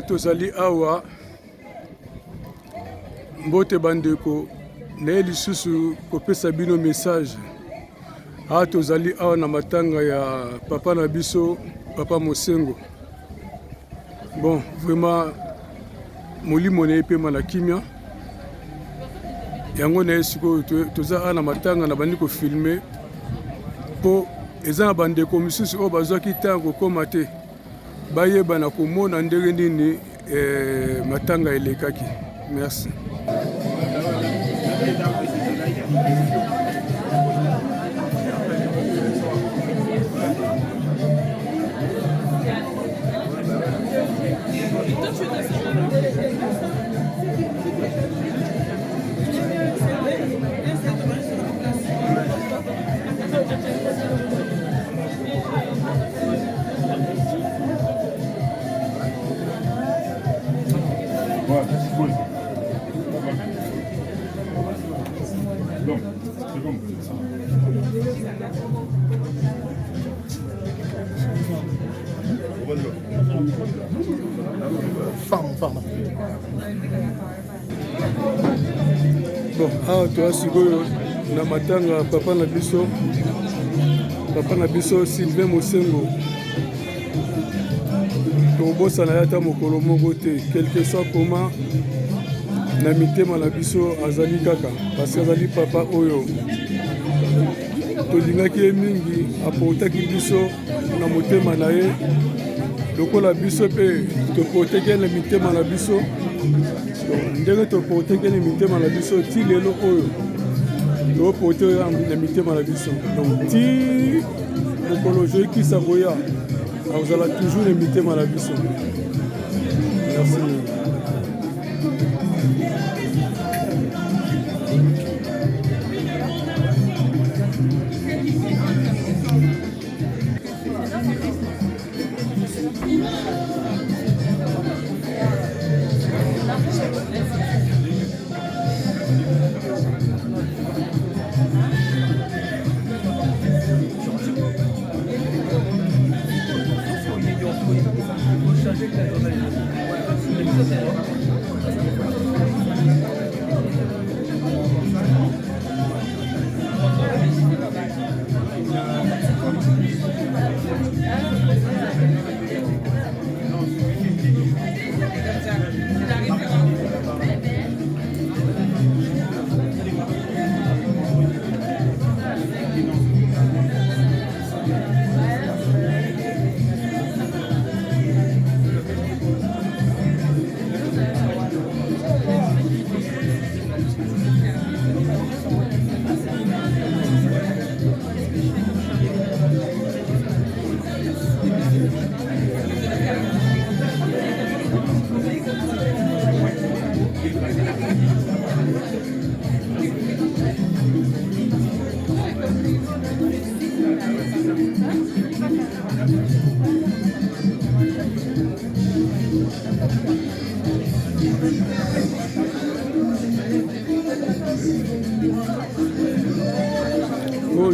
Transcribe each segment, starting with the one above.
Tozali awa mbote bandeko naye lisusu kopesa bino message. Tozali awa na matanga ya papa na biso, papa Mosengo. Bon, vraiment molimo na epema na kimia yango na esiko toza awa na matanga na bandi ko filmer po eza na bandeko misusu oyo bazwaki ntango kokoma te bayeba na komona ndenge nini matanga elekaki. Merci. Bon, toi sikoyo na matanga papa na biso Sylvain Mosengo. Tobosa na yata mokolo moko te, quelque soit comment na mitema na biso azali kaka parce que azali papa oyo tolingaki ye mingi apotaki biso na motema na ye lokola biso mpe topoteki na mitema na biso ndenge topoteki na mitema na biso ti lelo oyo topote na mitema na biso donc ti mokolo joyekisa koya akozala toujours na mitema na biso. Merci.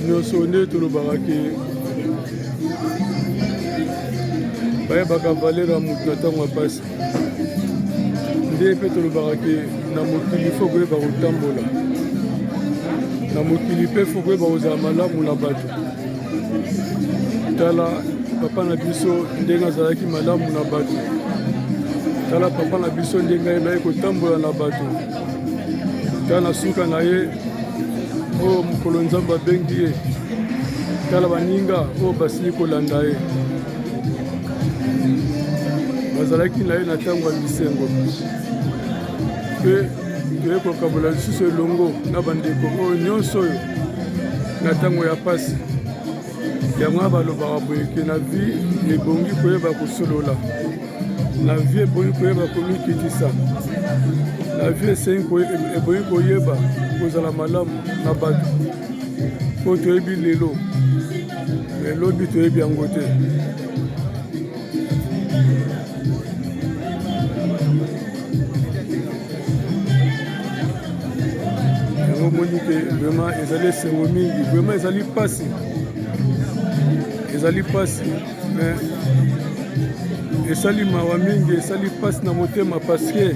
nyonso nde tolobaka ke bayebaka valeur ya motu na ntango ya pasi nde mpe tolobaka ke na mokili fo koyeba kotambola na mokili mpe fo koyeba kozala malamu na bato. Tala papa na biso ndenge azalaki malamu na bato, tala papa na biso ndenge ayebaki kotambola na bato, tala na suka na ye oyo mokolo nzambe abengi ye, tala baninga oyo basili kolanda ye bazalaki na ye na ntango ya bisengo. Mpe toye kokabola lisusu elongo na bandeko oyo nyonso oyo na ntango ya pasi yango balobaka boye ke na vie ebongi koyeba kosolola, na vie ebongi koyeba komikitisa, na vie ebongi koyeba kozala malamu na bato. Po toyebi lelo mais lobi toyebi yango te. Yango moni ke vraiment ezali esengo mingi, vraiment ezali pasi, mais esali mawa mingi, esali pasi na motema parce que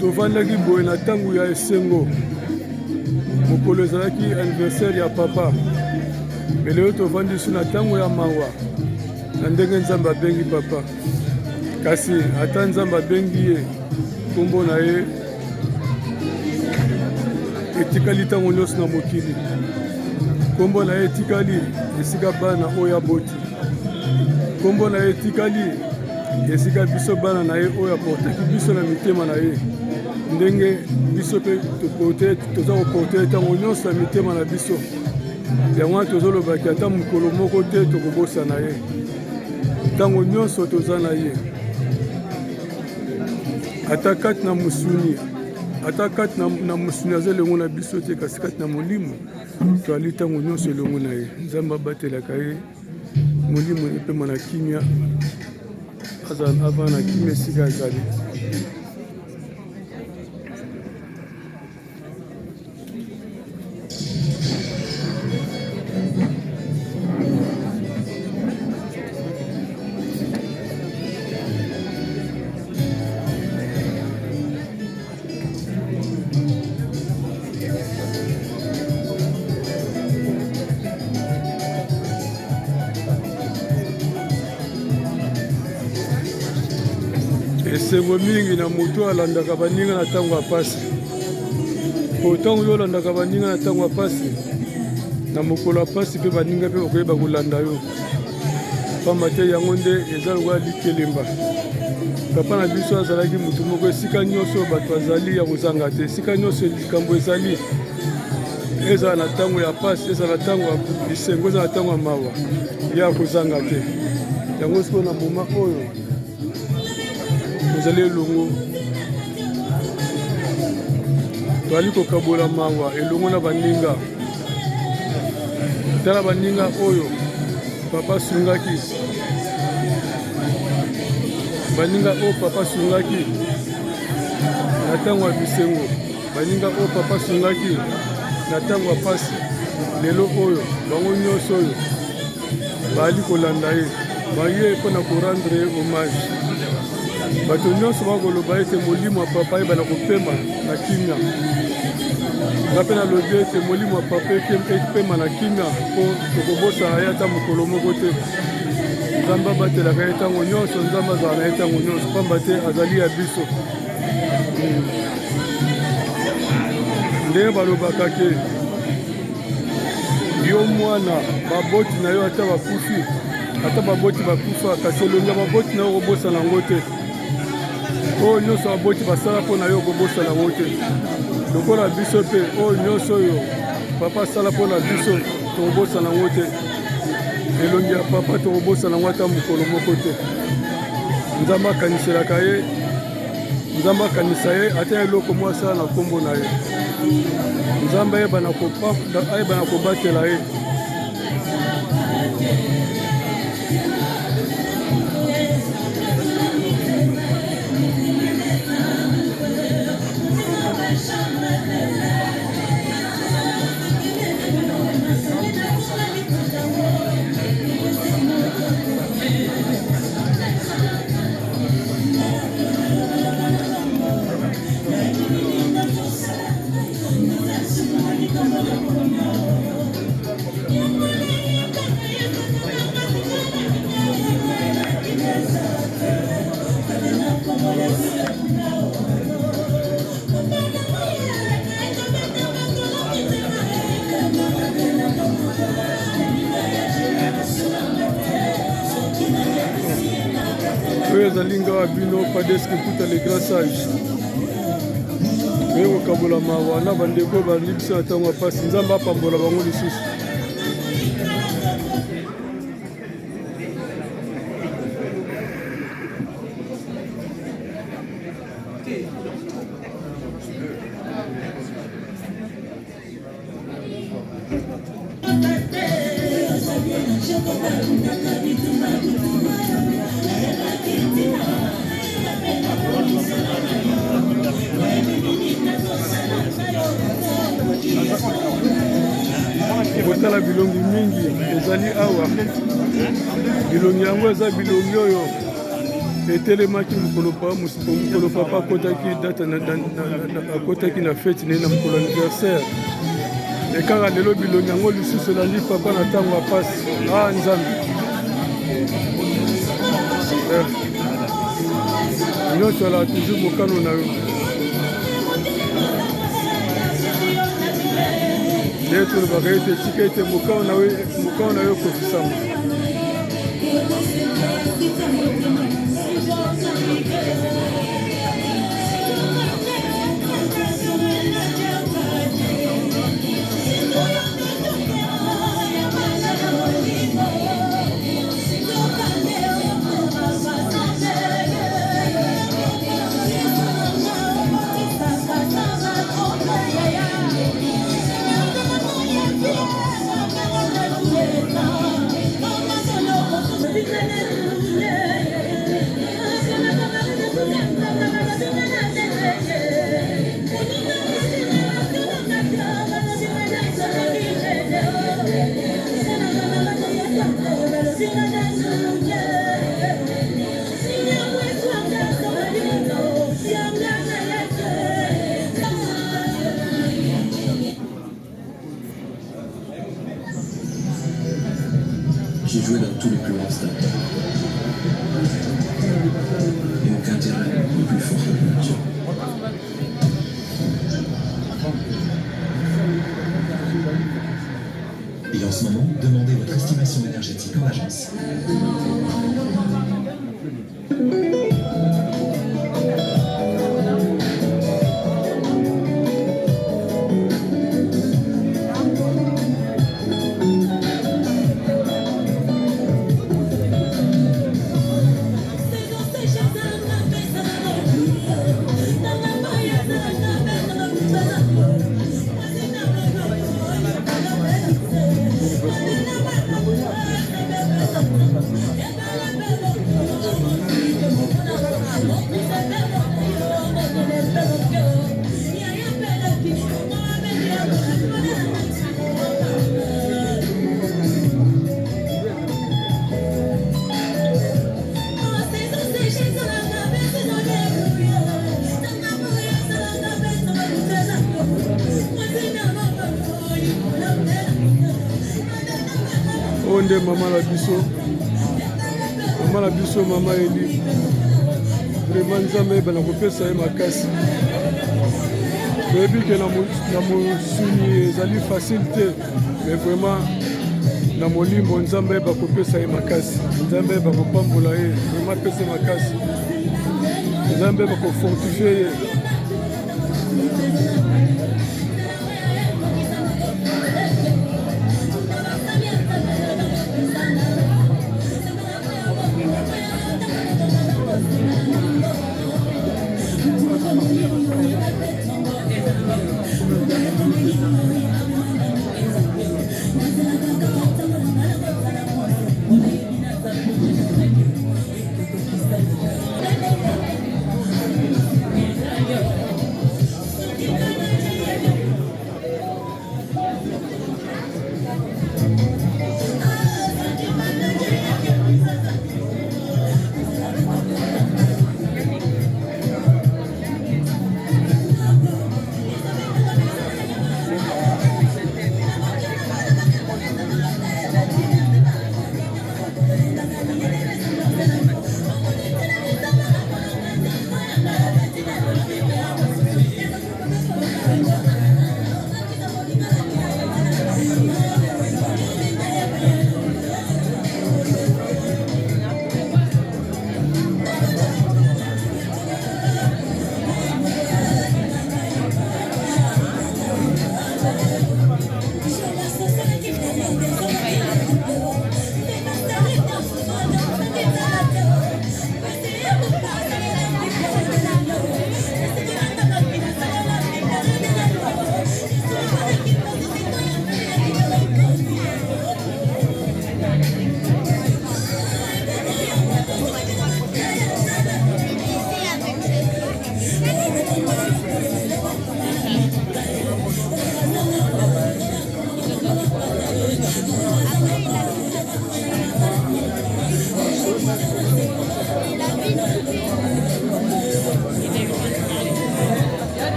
tovandaki boye na ntango ya esengo, mokolo ezalaki anniversaire ya papa, mais lelo tovandi su na ntango ya mawa na ndenge nzambe abengi papa. Kasi ata nzambe abengi ye, kombo na ye etikali ntango nyonso na mokili, kombo na ye etikali esika bana oyo aboti, kombo na ye etikali esika biso bana na ye oyo aporteki biso na mitema na ye, ndenge biso mpe toza koporte ntango nyonso na mitema na biso. Yango wana tozolobaki ata mokolo moko te tokobosa na ye, ntango nyonso toza na ye, ata kati na mosuni, ata kati na mosuni aza elongo na biso te, kasi kati na molimo toali ntango nyonso elongo na ye. Nzambe abatelaka ye molimo epema na kimia, ava na kimia esika azali. Esengo mingi na moto alandaka baninga na ntango ya pasi, po ntango yo olandaka baninga na ntango ya pasi, na mokolo ya pasi mpe baninga mpe bakoyeba kolanda yo, pamba te yango nde eza lokola likelemba. Papa na biso azalaki motu moko esika nyonso bato azali ya kozanga te, esika nyonso likambo ezali, ezala na ntango ya pasi, ezala na ntango ya lisengo, ezala na ntango ya mawa, ya kozanga te. Yango siko na moma oyo tozali elongo, toali kokabola mawa elongo na baninga. Tala baninga oyo papa sungaki, baninga oyo papa sungaki na ntango ya bisengo, baninga oyo papa sungaki na ntango ya pasi. Lelo oyo bango nyonso oyo baali kolanda ye, baye mpona korendre ye hommage. Bato nyonso bakoloba ete molimo ya papa ebana kopema na kimia. Nga mpe nalobi ete molimo ya papa ekopema na kimia mpo tokobosana ye ata mokolo moko te. Nzambe abatelaka ye ntango nyonso, Nzambe azala na ye ntango nyonso, pamba te azali ya biso. Ndenge balobaka ke yo mwana baboti na yo ata bakufi, ata baboti bakufa, kasi elongi ya baboti na yo kobosana yango te. Oyo nyonso baboti basala mpo na yo kobosana yango te. Lokola biso mpe oyo nyonso oyo papa asala mpo na biso tokobosana yango te. Elongi ya papa tokobosana yango ata mokolo moko te. Nzambe akaniselaka ye, Nzambe akanisa ye ata eloko mwa asala na nkombo na ye. Nzambe ayebana kobatela ye. Oyo ezali ngawa bino padeske kuta le grand sage oyo kokabola mawa na bandeko bandi biso na ntango ya pasi. Nzambe apambola bango lisusu. ezali awa bilongi yango eza bilongi oyo etelemaki mokolo papa akotaki na feti ne na mokolo anniversaire ekaka lelo bilongi yango lisusu elandi papa na ntango ya pasi nzambe nyonso alaka toujours mokano na yo nde tolobaka ete tika ete mokano na yo ekofisama J'ai joué dans tous les plus grands stades. Et aucun terrain n'est plus fort que la nature. Et en ce moment, demandez votre estimation énergétique en agence. Onde mama na biso mama Eli vraiment nzambe bana kopesa ye makasi toyebi ke na mosuni ezali facile te mais vraiment na molimbo nzambe bakopesa ye makasi nzambe bakopambola ye vraiment pesa makasi nzambe bakofortifie ye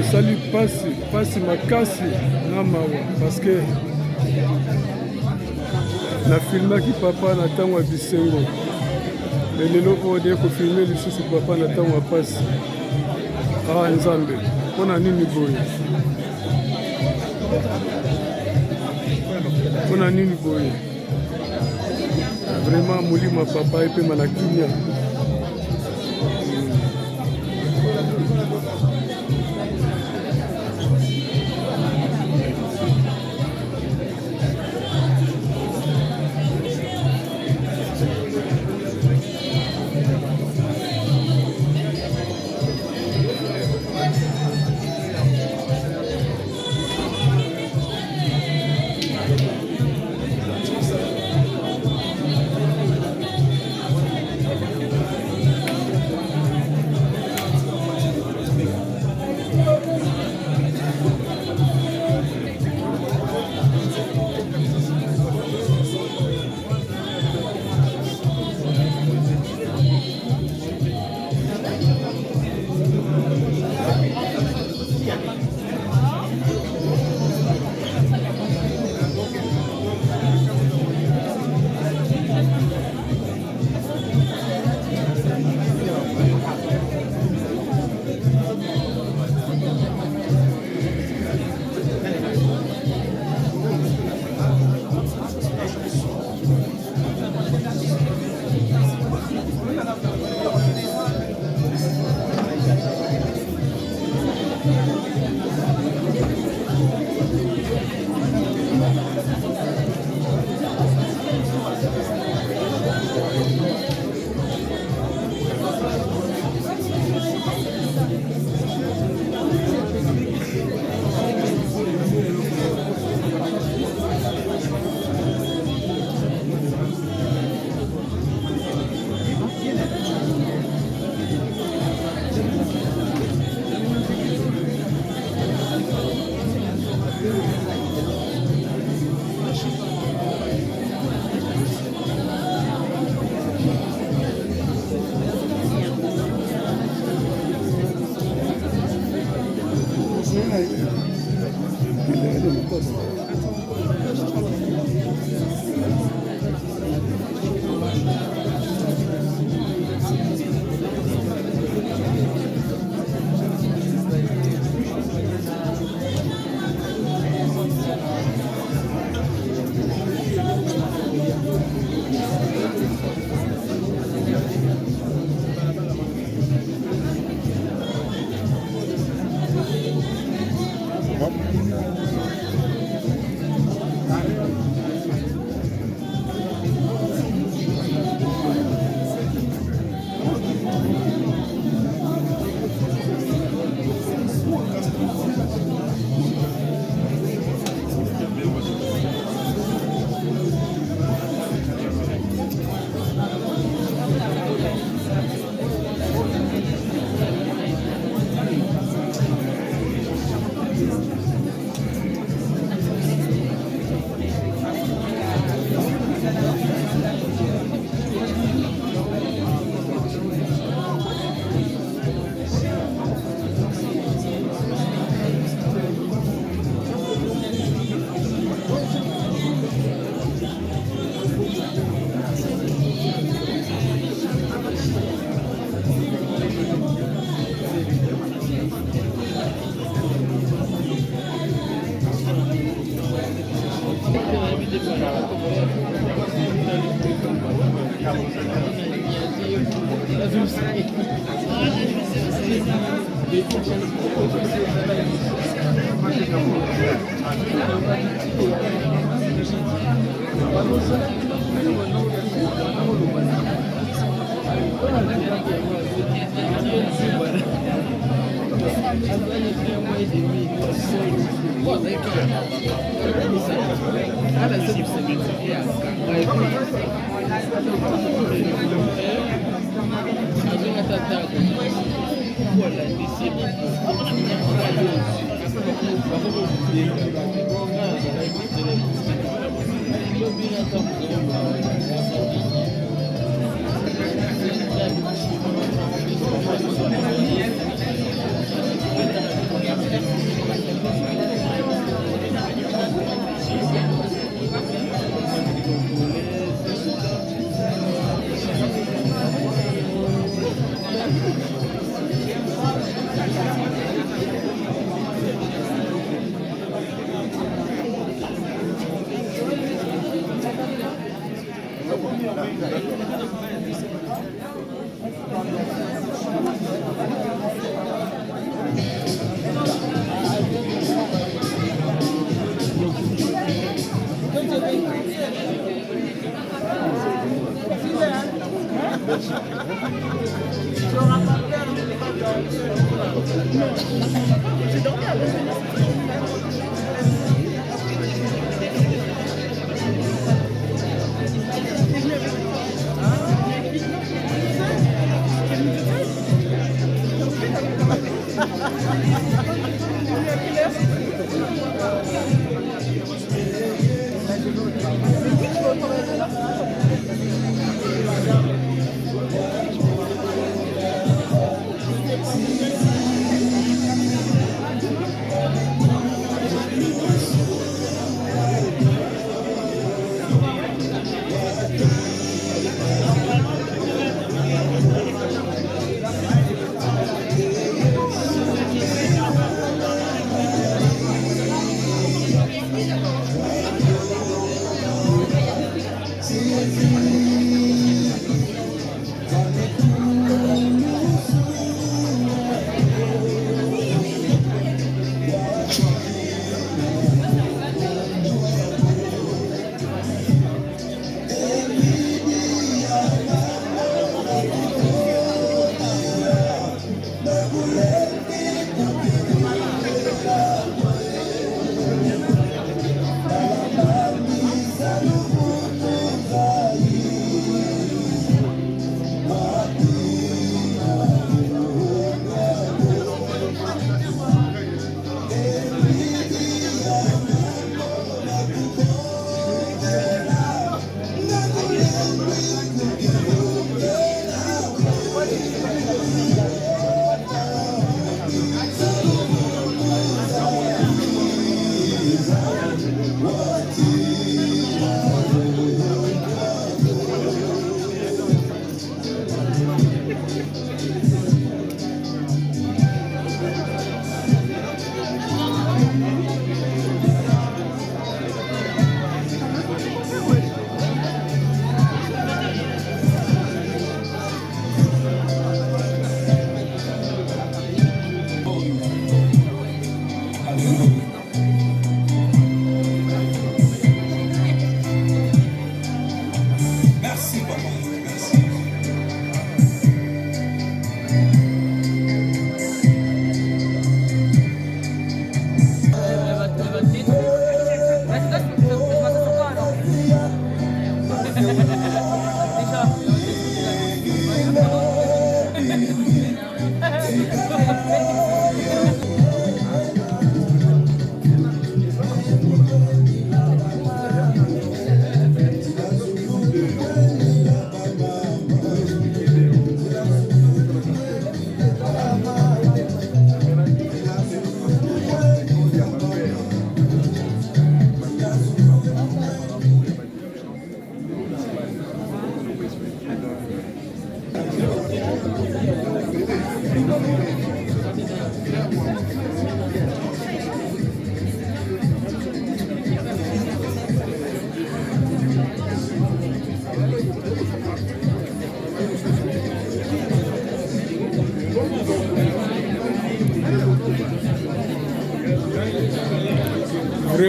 esali pasi makasi na mawa parce que nafilmaki papa na ntango ya bisengo me lelo oyo de kofilme lisusu papa na ntango ya pasi. Ah nzambe mpona nini boye, mpona nini boye? Vraiment molimo papa epema na kimia.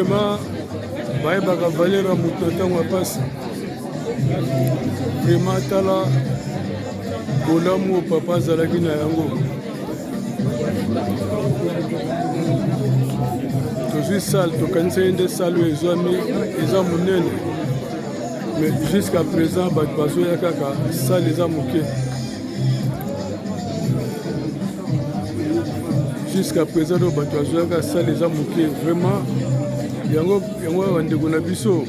vraiment bayebaka valeur ya moto na ntango ya pasi. Vraiment tala bolamu oyo papa azalaki na yango. Tozwi sale tokanisa ye nde sale oyo ezwami eza monene, mais jusqu'à présent bato bazoya kaka sale eza moke. Jusqu'à présent oyo bato bazoya kaka sale eza moke. Vraiment yango bandeko na biso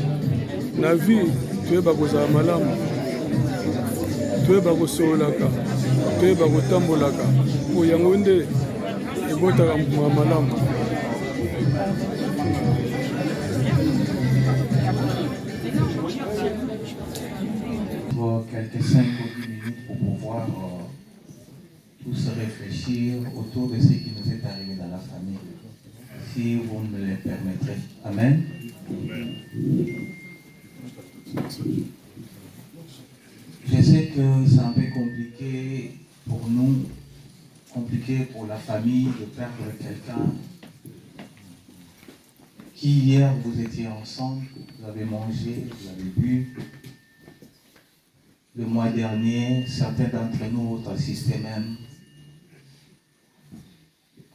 na vie toyeba kozala malamu, toyeba kosololaka, toyeba kotambolaka po yango nde ebotaka mpunga malamu. Quelques 5 ou 10 minutes pour pouvoir tous réfléchir autour de ce qui nous est arrivé dans la famille, si vous me le permettrez. Amen. Je sais que c'est un peu compliqué pour nous, compliqué pour la famille de perdre quelqu'un qui hier vous étiez ensemble, vous avez mangé, vous avez bu. Le mois dernier, certains d'entre nous ont assisté même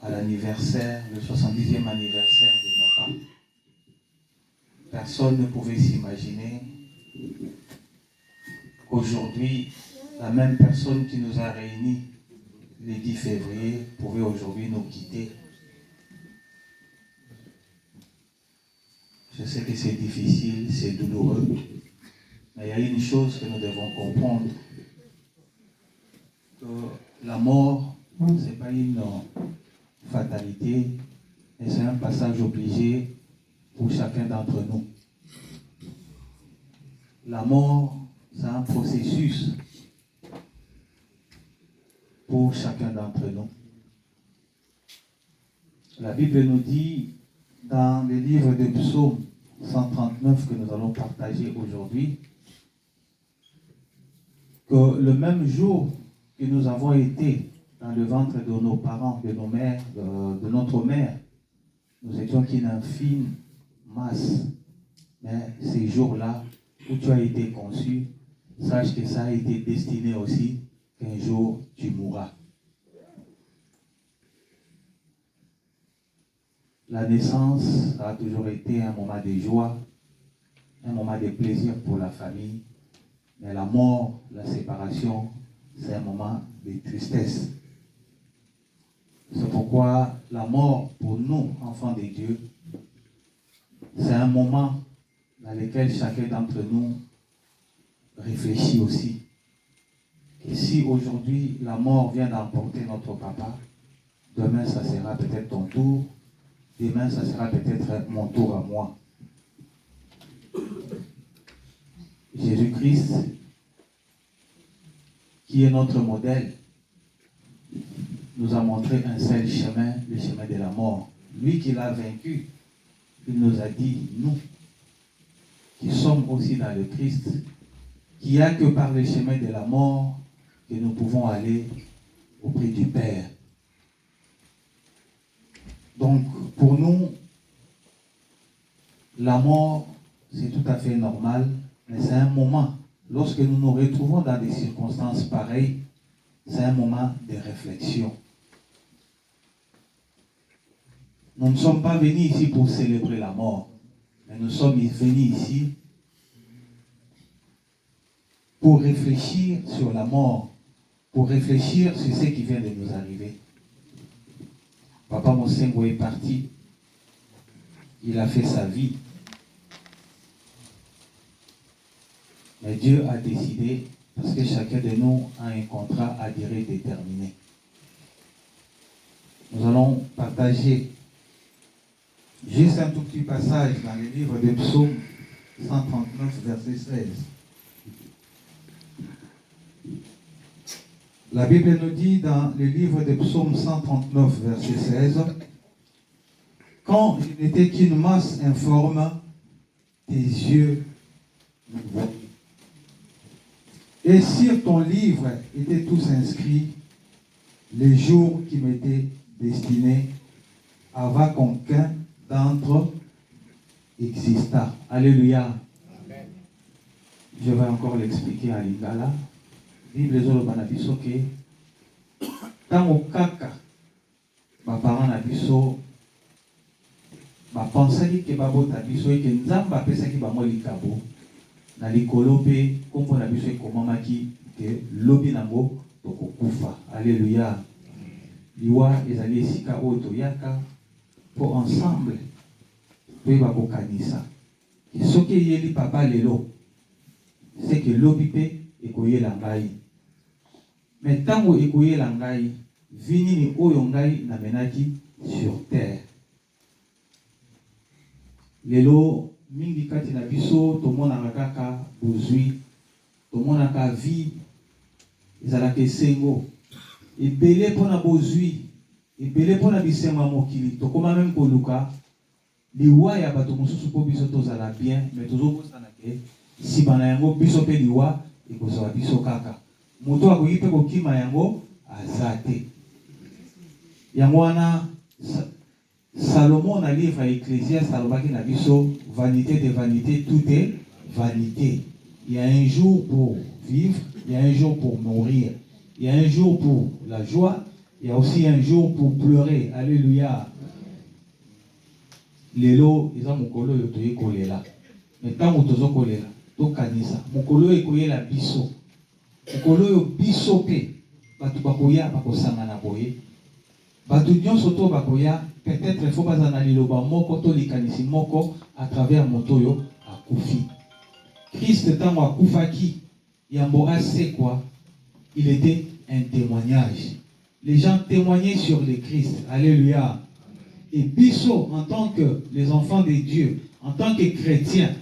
à l'anniversaire, le 70e anniversaire de papa. Personne ne pouvait s'imaginer qu'aujourd'hui, la même personne qui nous a réunis le 10 février pouvait aujourd'hui nous quitter. Je sais que c'est difficile, c'est douloureux, mais il y a une chose que nous devons comprendre, que la mort, ce n'est pas une fatalité, mais c'est un passage obligé pour chacun d'entre nous. La mort, c'est un processus pour chacun d'entre nous. La Bible nous dit, dans le livre de Psaume 139 que nous allons partager aujourd'hui, que le même jour que nous avons été dans le ventre de nos parents, de nos mères, de notre mère, nous étions qu'une infime masse. Mais ces jours-là où tu as été conçu, sache que ça a été destiné aussi qu'un jour tu mourras. La naissance a toujours été un moment de joie, un moment de plaisir pour la famille, mais la mort, la séparation, c'est un moment de tristesse. C'est pourquoi la mort, pour nous, enfants de Dieu, c'est un moment dans lequel chacun d'entre nous réfléchit aussi. Et si aujourd'hui la mort vient d'emporter notre papa, demain ça sera peut-être ton tour, demain ça sera peut-être mon tour à moi. Jésus-Christ, qui est notre modèle, nous a montré un seul chemin, le chemin de la mort. Lui qui l'a vaincu, il nous a dit, nous, qui sommes aussi dans le Christ, qu'il n'y a que par le chemin de la mort que nous pouvons aller auprès du Père. Donc, pour nous, la mort, c'est tout à fait normal, mais c'est un moment. Lorsque nous nous retrouvons dans des circonstances pareilles, c'est un moment de réflexion. Nous ne sommes pas venus ici pour célébrer la mort, mais nous sommes venus ici pour réfléchir sur la mort, pour réfléchir sur ce qui vient de nous arriver. Papa Mosengo est parti, il a fait sa vie. Mais Dieu a décidé, parce que chacun de nous a un contrat à durée déterminée. Nous allons partager juste un tout petit passage dans le livre de Psaume 139, verset 16. La Bible nous dit dans le livre de Psaume 139, verset 16, « Quand je n'étais qu'une masse informe, tes yeux me voyaient. Et sur ton livre étaient tous inscrits les jours qui m'étaient destinés avant qu'aucun d'entre exista. Alléluia. Je vais encore l'expliquer à Lingala. Bible ezoloba na biso ke tango kaka baparents na biso bapensaki ke babota biso eke nzambe apesaki bango likabo na likolo mpe kombo na biso ekomamaki ke lobi nango tokokufa. Alléluia. Liwa ezali esika oyo toyaka po ensemble toyeba kokanisa soki eyeli papa lelo c'est que lobi mpe ekoyela ngai. Mais tango ekoyela ngai vinini oyo ngai namenaki sur terre. Lelo mingi kati na biso tomonaka kaka bozwi, tomonaka vie ezalaka esengo ebele mpona bozwi, ebele mpona bisengo ya mokili. Tokoma meme koluka liwa ya bato mosusu mpo biso tozala bien, mais tozokosana ke nsima na yango biso mpe liwa ekozala biso kaka. Moto akoki mpe kokima yango aza te. Yango wana Salomon na livre ya Ecclésiaste alobaki na biso vanité de vanité, tout est vanité. Il y a un jour pour vivre, il y a un jour pour mourir, il y a un jour pour la joie, il y a aussi un jour pour pleurer. Alléluia. Lelo eza mokolo yo toye kolela. Mais tango tozo kolela tokanisa mokolo ekoyela biso. Mokolo yo biso pe batu bakoya bakosangana boye. Batu nyonso to bakoya peut-être il faut pas en aller loba moko to likanisi moko à travers motoyo akufi. Christ tango akufaki yambo ase quoi? Il était un témoignage. Les gens témoignaient sur le Christ. Alléluia. Et biso, en tant que les enfants de Dieu, en tant que chrétiens,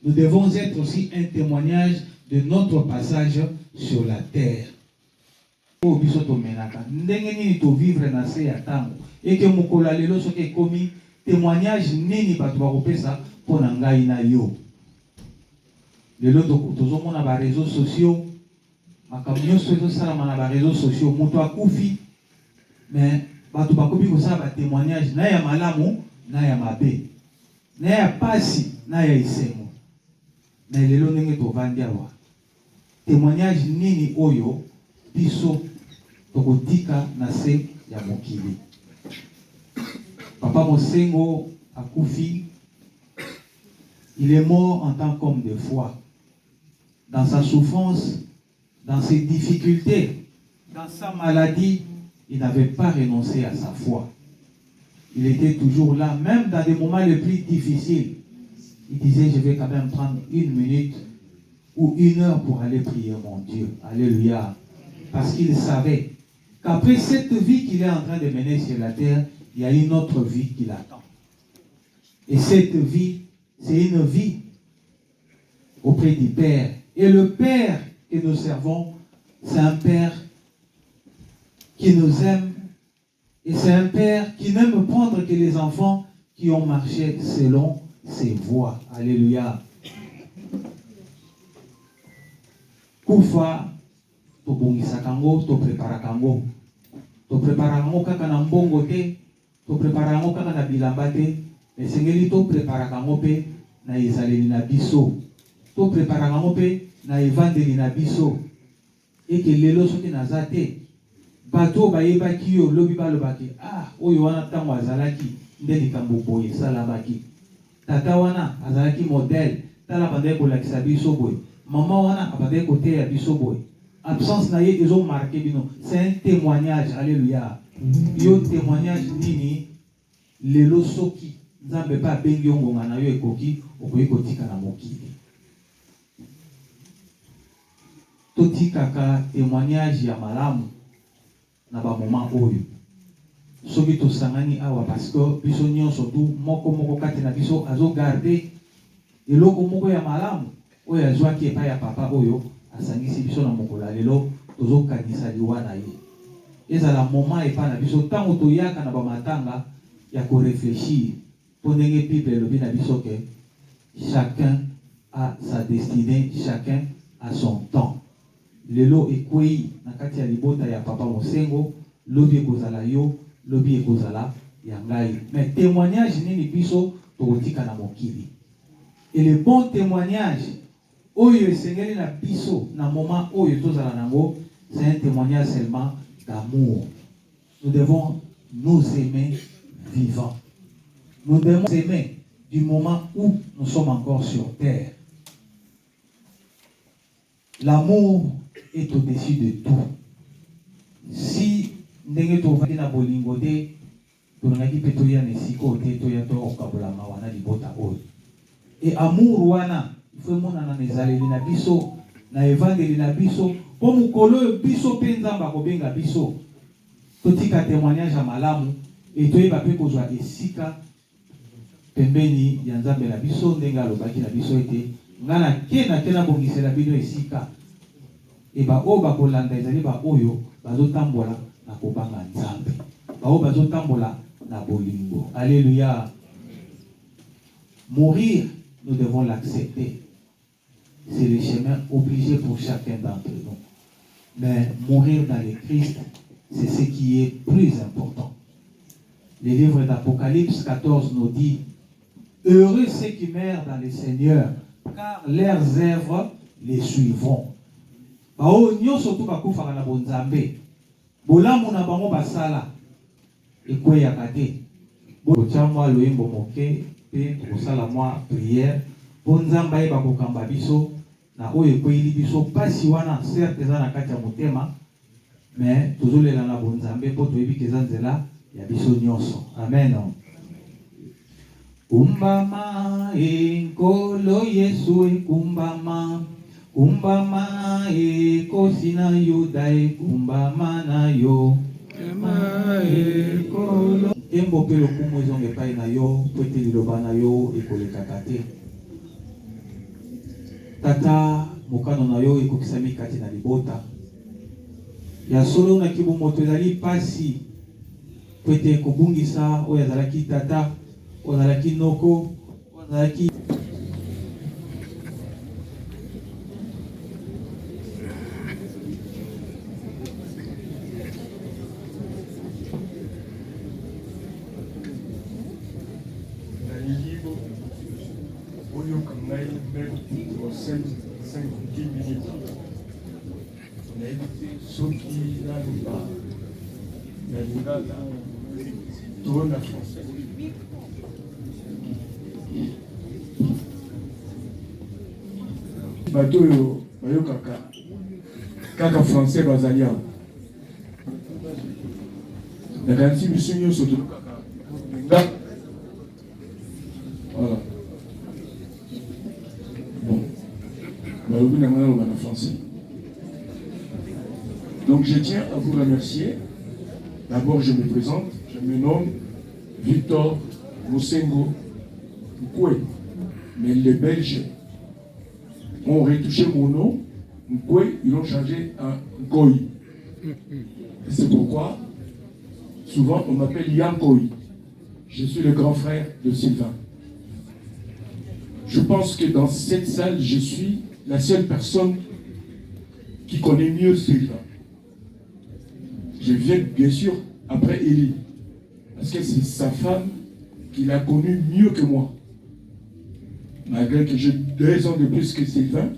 nous devons être aussi un témoignage de notre passage sur la terre. Oh, biso to menaka. Ndenge nini to vivre na se ya tango. Et que mokola lelo soki komi témoignage nini bato bakopesa pona ngai na yo. Lelo tozomona ba réseaux sociaux. Makambo nyonso ezosalama na ba réseaux sociaux. Moto akufi. Mais bato bakomi kosala ba témoignage na ya malamu na ya mabe. Na ya pasi na ya isengo. Mais lelo ndenge tovandi awa. Témoignage nini oyo biso tokotika na se ya mokili. Papa Mosengo akufi. Il est mort en tant qu'homme de foi. Dans sa souffrance, dans ses difficultés, dans sa maladie, il n'avait pas renoncé à sa foi. Il était toujours là, même dans des moments les plus difficiles. Il disait, je vais quand même prendre 1 minute ou 1 heure pour aller prier mon Dieu. Alléluia. Parce qu'il savait qu'après cette vie qu'il est en train de mener sur la terre, il y a une autre vie qui l'attend. Et cette vie, c'est une vie auprès du Père. Et le Père que nous servons, c'est un Père qui nous aime. Et c'est un Père qui n'aime prendre que les enfants qui ont marché selon ses voies. Alléluia. Kufa, to bongisakango, to preparakango. To preparakango kaka na mbongo te, to preparakango kaka na bilamba te, mais sengeli to preparakango pe na ezaleli na biso. To preparakango pe na evangeli na biso. Et que lelo soki nazate, bato bayebaki yo lobi balobaki, ah, oyo wana tango azalaki, nde likambo boye salabaki. Tata wana azalaki modèle, tala bandai kolakisa biso boye. Maman wana abandai kote ya biso boye. Absence na ye ezo marqué bino. C'est un témoignage. Alléluia. Yo témoignage nini lelo soki nzambe pa bengi ngonga na yo ekoki okoyi kotika na mokili. Totikaka témoignage ya malamu na ba moment oyo. Soki tosangani awa parce que biso nyonso tu moko kati na biso azo garder eloko moko ya malamu oyo azwaki epai ya papa oyo asangisi biso na mokola lelo tozokanisa liwa na ye. Ezala moment epai na biso tango toyaka na bamatanga ya korefléchir po ndenge Bible elobi na biso ke chacun a sa destinée, chacun a son temps. Lelo ekwei na kati ya libota ya papa Mosengo, lobi ekozala yo, lobi ekozala ya ngai. Mais témoignage nini biso tokotika na mokili. Et le bon témoignage, oyo esengeli na biso na moment oyo tozala nango, c'est un témoignage seulement d'amour. Nous devons nous aimer vivants. Nous devons nous aimer du moment où nous sommes encore sur terre. L'amour est au-dessus de tout. Si ndenge tovandi na bolingo te, tolongaki mpe toya na esika te, toya tokabolama wana libota oyo. Et amour wana, il faut monana na ezaleli na biso, na evangeli na biso, po mokolo oyo biso mpe Nzambe akobenga biso. Totika témoignage ya malamu, et toyeba mpe kozwa esika pembeni ya Nzambe na biso, ndenge alobaki na biso ete ngana ke na bongisela bino esika. Et ba oyo bakolanda ezali ba oyo bazotambola na kobanga Nzambe. Ba oyo bazotambola na bolingo. Alléluia. Mourir, nous devons l'accepter. C'est le chemin obligé pour chacun d'entre nous. Mais mourir dans le Christ, c'est ce qui est plus important. Le livre d'Apocalypse 14 nous dit: heureux ceux qui meurent dans le Seigneur, car leurs œuvres les suivront. Bao nyonso to bakufaka na bonzambe. Bolamu na bango basala ekweyaka te. Bochamwa loyembo moke pe kosala mwa prière. Bonzamba eba kokamba biso na oyo ekweli biso pasi wana certes eza na kati ya motema, mais tozolela na bonzambe po toyebi ke eza nzela ya biso nyonso. Amen. Kumbama enkolo Yesu ekumbama, kumbama ekosi na Yuda ekumbama na yo. Embo pe lokumu ezonge epai na yo, po ete liloba na yo ekolekaka te. Tata mokano na yo ekokisami kati na libota. Ya solo na kibomoto ezali pasi, po ete ekobungisa oyo azalaki tata, oyo azalaki noko, oyo azalaki Batoyo kaka français bazalia. La garantie mission surtout kaka. Voilà. Bon. Français. Donc je tiens à vous remercier. D'abord je me présente, je me nomme Victor Mosengo Nkwe. Mais les Belges ont retouché mon nom, Nkwe, ils l'ont changé en Nkoi. C'est pourquoi souvent on m'appelle Yankoi. Je suis le grand frère de Sylvain. Je pense que dans cette salle, je suis la seule personne qui connaît mieux Sylvain. Je viens bien sûr après Élie, parce que c'est sa femme qui l'a connu mieux que moi. Malgré que j'ai 2 ans de plus que Sylvain,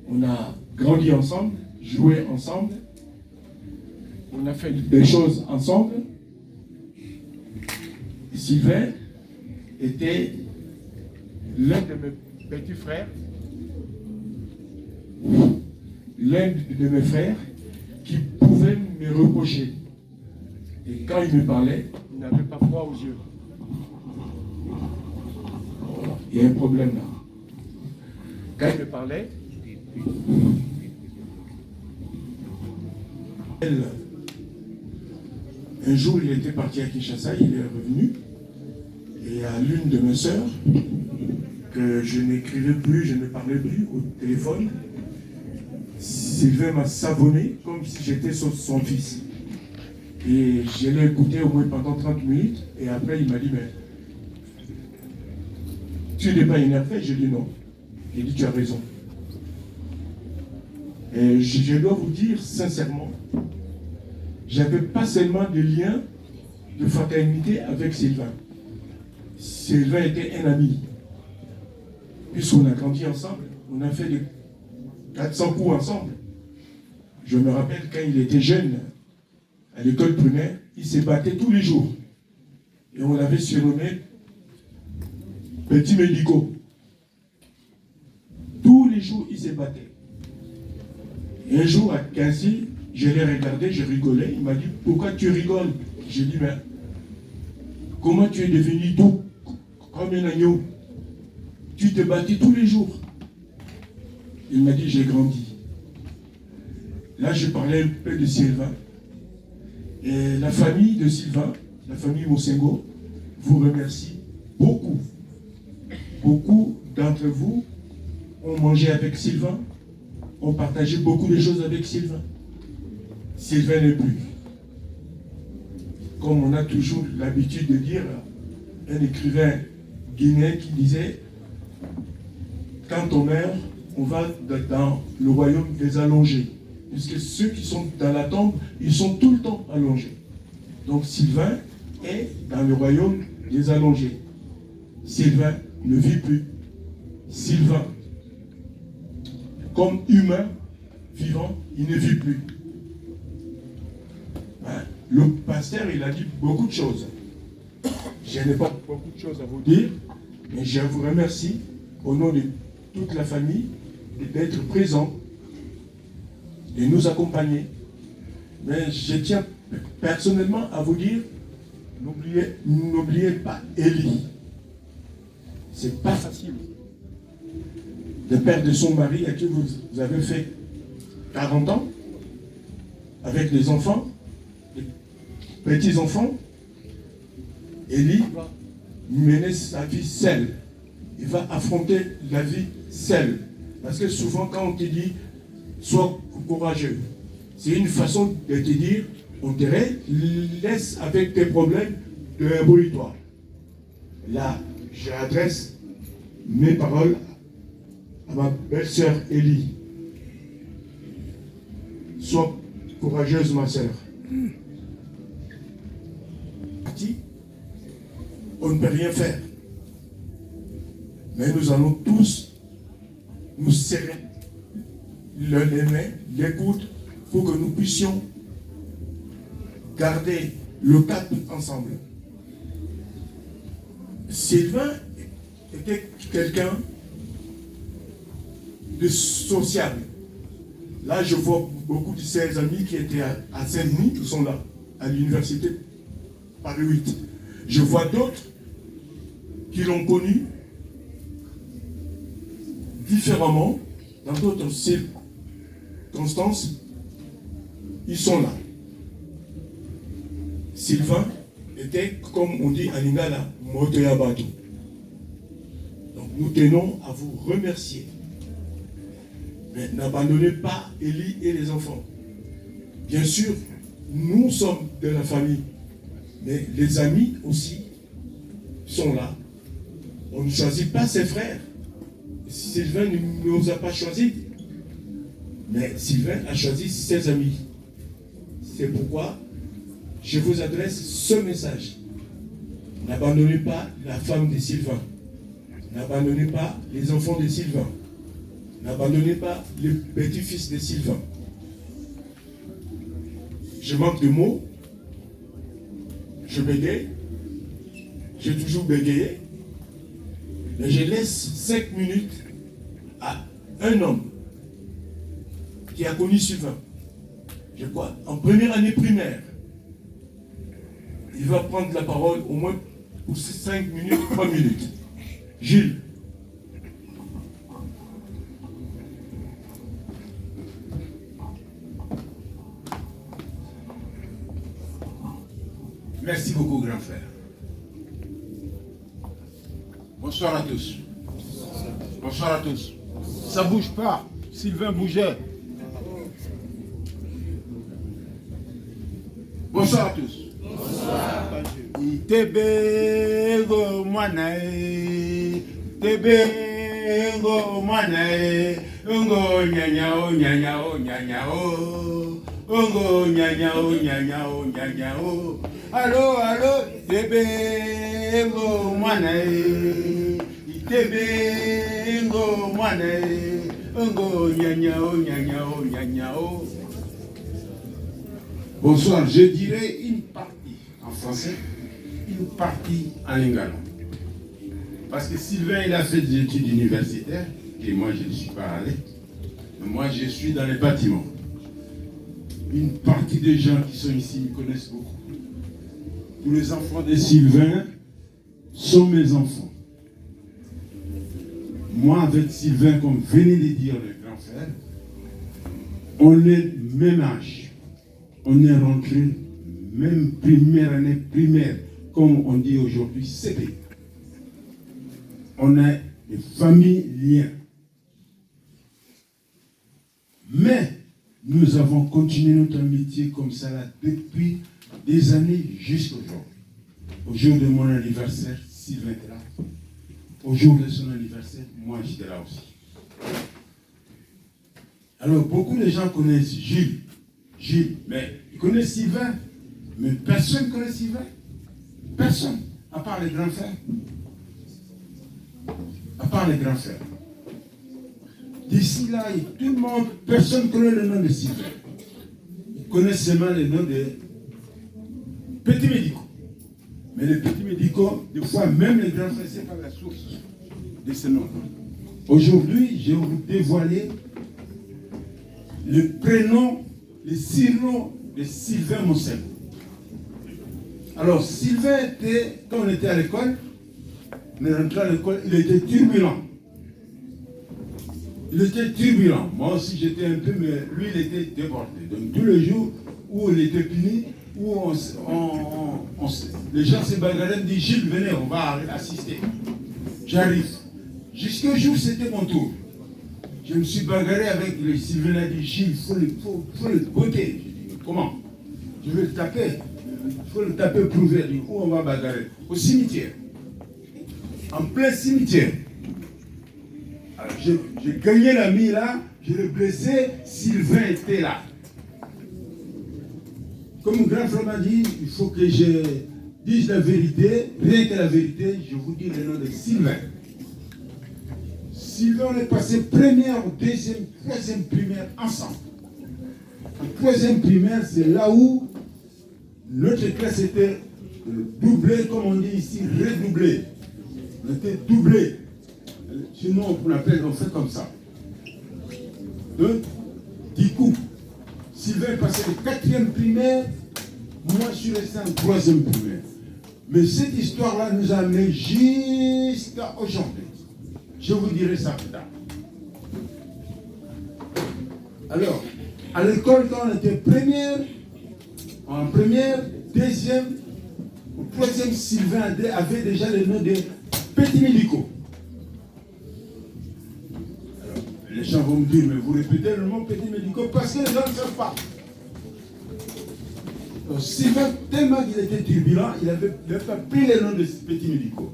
on a grandi ensemble, joué ensemble, on a fait des choses ensemble. Sylvain était l'un de mes petits frères, l'un de mes frères qui pouvait me reprocher. Et quand il me parlait, il n'avait pas froid aux yeux. Voilà. Il y a un problème là. Quand il me parlait, un jour il était parti à Kinshasa, il est revenu, et à l'une de mes sœurs, que je n'écrivais plus, je ne parlais plus au téléphone, Sylvain m'a savonné comme si j'étais son fils. Et je l'ai écouté au moins pendant 30 minutes, et après il m'a dit, mais tu n'es pas énervé? J'ai dit non. Il dit, tu as raison. Et je dois vous dire sincèrement, j'avais pas seulement des liens de fraternité avec Sylvain. Sylvain était un ami. puisqu'on a grandi ensemble, on a fait 400 coups ensemble. Je me rappelle quand il était jeune, à l'école primaire, il se battait tous les jours. Et on l'avait surnommé Petit Médico. Tous les jours, il se battait. Et un jour, à 15 ans, je l'ai regardé, je rigolais. Il m'a dit, pourquoi tu rigoles? J'ai dit, mais comment tu es devenu doux comme un agneau? Tu te battais tous les jours. Il m'a dit, j'ai grandi. Là, je parlais un peu de Sylvain. Et la famille de Sylvain, la famille Mosengo, vous remercie beaucoup. Beaucoup d'entre vous ont mangé avec Sylvain, ont partagé beaucoup de choses avec Sylvain. Sylvain n'est plus. Comme on a toujours l'habitude de dire, un écrivain guinéen qui disait, quand on meurt, on va dans le royaume des allongés. Puisque ceux qui sont dans la tombe, ils sont tout le temps allongés. Donc Sylvain est dans le royaume des allongés. Sylvain ne vit plus. Sylvain, comme humain vivant, il ne vit plus. Hein? Le pasteur, il a dit beaucoup de choses. Je n'ai pas beaucoup de choses à vous dire, mais je vous remercie au nom de toute la famille d'être présent et nous accompagner. Mais je tiens personnellement à vous dire, n'oubliez pas Élie. C'est pas facile de perdre son mari à qui vous avez fait 40 ans, avec les enfants, les petits-enfants. Élie va mener sa vie seule. Il va affronter la vie seule. Parce que souvent, quand on te dit sois courageux, c'est une façon de te dire on te laisse avec tes problèmes de bruit-toi. Là, j'adresse mes paroles à ma belle-sœur Élie. Sois courageuse, ma sœur. On ne peut rien faire. Mais nous allons tous nous serrer les mains, les coudes, pour que nous puissions garder le cap ensemble. Sylvain était quelqu'un de sociable. Là, je vois beaucoup de ses amis qui étaient à Saint-Denis, qui sont là, à l'université Paris 8. Je vois d'autres qui l'ont connu différemment, dans d'autres circonstances, ils sont là. Sylvain était, comme on dit en lingala, motoyabato. Donc nous tenons à vous remercier. Mais n'abandonnez pas Élie et les enfants. Bien sûr, nous sommes de la famille, mais les amis aussi sont là. On ne choisit pas ses frères. Sylvain ne nous a pas choisis, mais Sylvain a choisi ses amis. C'est pourquoi je vous adresse ce message. N'abandonnez pas la femme de Sylvain. N'abandonnez pas les enfants de Sylvain. N'abandonnez pas les petits-fils de Sylvain. Je manque de mots. Je bégaye. J'ai toujours bégayé. Mais je laisse 5 minutes à un homme qui a connu Sylvain. Je crois, en première année primaire. Il va prendre la parole au moins pour 5 minutes, 3 minutes. Gilles. Merci beaucoup, grand frère. Bonsoir à tous. Bonsoir à tous. Ça bouge pas. Sylvain bougeait. Bonsoir à tous. Bonsoir. Tebego mwanae. Tebego mwanae. Ngo nyanyao nyanyao nyanyao. Ngo nyanyao nyanyao nyanyao. Allo, allo, Tebego mwanae. Tebe, ngo mwane, ngo nyanyao, nyanyao, nyanyao. Bonsoir, je dirais une partie en français, une partie en lingala. Parce que Sylvain, il a fait des études universitaires, et moi, je ne suis pas allé. Mais moi, je suis dans les bâtiments. Une partie des gens qui sont ici me connaissent beaucoup. Tous les enfants de Sylvain sont mes enfants. Moi, avec Sylvain, comme venait de dire le grand frère, on est même âge. On est rentré même première année primaire, comme on dit aujourd'hui, CP. On a des familles liens. Mais nous avons continué notre amitié comme ça là, depuis des années jusqu'à aujourd'hui. Au jour de mon anniversaire, Sylvain était là. Au jour de son anniversaire, moi j'étais là aussi. Alors beaucoup de gens connaissent Gilles, mais ils connaissent Sylvain, mais personne ne connaît Sylvain. Personne, à part les grands frères. À part les grands frères. D'ici là, tout le monde, personne ne connaît le nom de Sylvain. Ils connaissent seulement le nom de petits médicaux. Mais les petits médicaux, des fois, même les grands frères, ce n'est pas la source de ce nom. Aujourd'hui, je vais vous dévoiler le prénom, le surnom de Sylvain Monsem. Alors, Sylvain était, quand on était à l'école, on est rentré à l'école, il était turbulent. Il était turbulent. Moi aussi, j'étais un peu, mais lui, il était débordé. Donc, tous les jours où il était puni, où les gens se bagarraient, me disent, Gilles, venez, on va assister. J'arrive. Jusqu'au jour, c'était mon tour. Je me suis bagarré avec le Sylvain, il a dit, Gilles, il faut le botter. Je dis, comment? Je vais le taper. Il faut le taper, prouver. Je dis, où on va bagarrer? Au cimetière. En plein cimetière. Alors, j'ai gagné l'ami là, je l'ai blessé, Sylvain était là. Comme mon grand frère m'a dit, il faut que je dise la vérité, rien que la vérité, je vous dis le nom de Sylvain. Sylvain, on est passé première, deuxième, troisième primaire ensemble. En troisième primaire, c'est là où notre classe était doublée, comme on dit ici, redoublée. On était doublés. Sinon, on fait comme ça. Donc, du coup, Sylvain est passé le quatrième primaire, moi je suis resté en troisième primaire. Mais cette histoire-là nous a amené jusqu'à aujourd'hui. Je vous dirai ça plus tard. Alors, à l'école, quand on était en première, deuxième, ou troisième, Sylvain avait déjà le nom de petits médicaux. Alors, les gens vont me dire, mais vous répétez le nom petits médicaux parce que les gens ne savent pas. Donc, Sylvain, tellement qu'il était turbulent, il n'avait pas pris le nom de petits médicaux.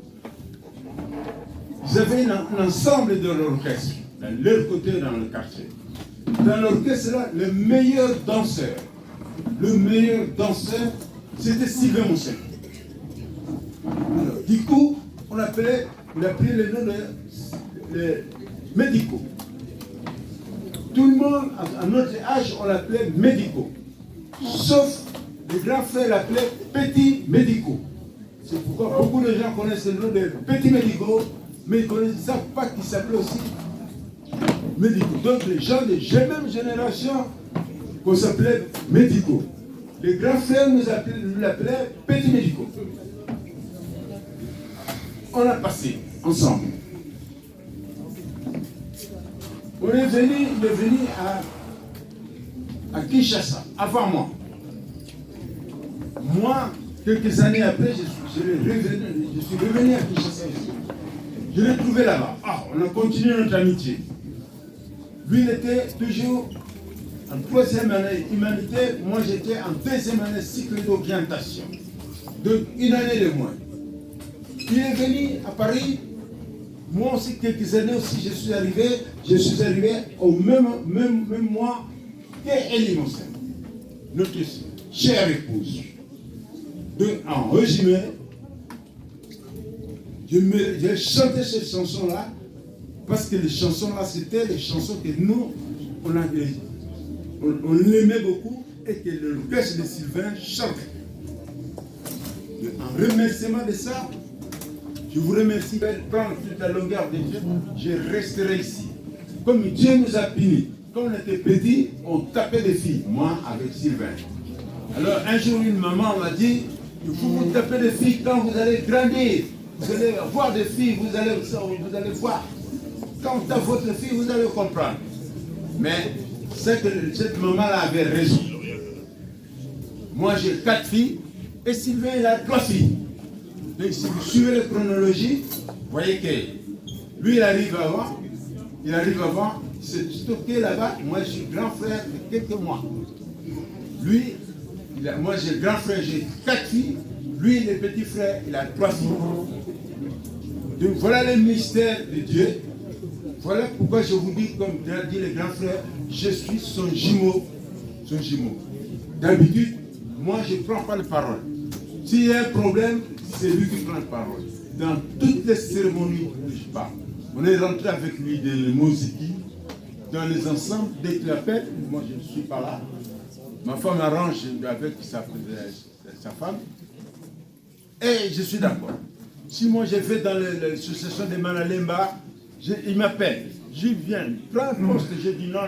Ils avaient un ensemble de l'orchestre, dans leur côté, dans le quartier. Dans l'orchestre, là, le meilleur danseur, c'était Sylvain Monsem. Alors, du coup, il a pris le nom de médicaux. Tout le monde, à notre âge, on l'appelait médicaux. Sauf les grands frères l'appelaient petits médicaux. C'est pourquoi beaucoup de gens connaissent le nom de petits médicaux, mais ils ne savent pas qu'ils s'appelaient aussi médicaux. Donc les gens de la même génération, qu'on s'appelait médicaux. Les grands frères nous l'appelaient petits médicaux. On a passé ensemble. Il est venu à Kinshasa, avant moi. Moi, quelques années après, je suis revenu à Kinshasa aussi. Je l'ai trouvé là-bas. Ah, on a continué notre amitié. Lui, il était toujours en troisième année humanitaire. Moi, j'étais en deuxième année cycle d'orientation. Donc, une année de moins. Il est venu à Paris. Moi aussi, quelques années aussi, je suis arrivé au même mois qu'Elie Monsem, notre chère épouse. Donc, en résumé, J'ai chanté ces chansons-là parce que les chansons-là, c'était les chansons que nous, on l'aimait beaucoup et que l'orchestre de Sylvain chante. En remerciement de ça, je vous remercie de prendre toute la longueur de Dieu. Je resterai ici. Comme Dieu nous a punis, quand on était petits, on tapait des filles, moi avec Sylvain. Alors un jour, une maman m'a dit, il faut vous taper des filles quand vous allez grandir. Vous allez voir des filles, vous allez voir. Quand on tape votre fille, vous allez comprendre. Mais c'est que cette maman-là avait raison. Moi, j'ai 4 filles et Sylvain, il a 3 filles. Donc, si vous suivez la chronologie, vous voyez que lui, il arrive avant, il s'est stocké là-bas. Moi, je suis grand frère de quelques mois. Lui, moi, j'ai grand frère, j'ai 4 filles. Lui, le petit frère, il a 3 filles. Donc, voilà le mystère de Dieu. Voilà pourquoi je vous dis, comme dit le grand frère, je suis son jumeau. Son jumeau. D'habitude, moi, je ne prends pas la parole. S'il y a un problème, c'est lui qui prend la parole. Dans toutes les cérémonies que je parle, on est rentré avec lui de Mosiki, dans les ensembles, dès qu'il appelle, moi je ne suis pas là. Ma femme arrange avec sa femme. Et je suis d'accord. Si moi j'ai fait dans l'association de Manalemba, il m'appelle. Je viens, prends un poste. J'ai dit non.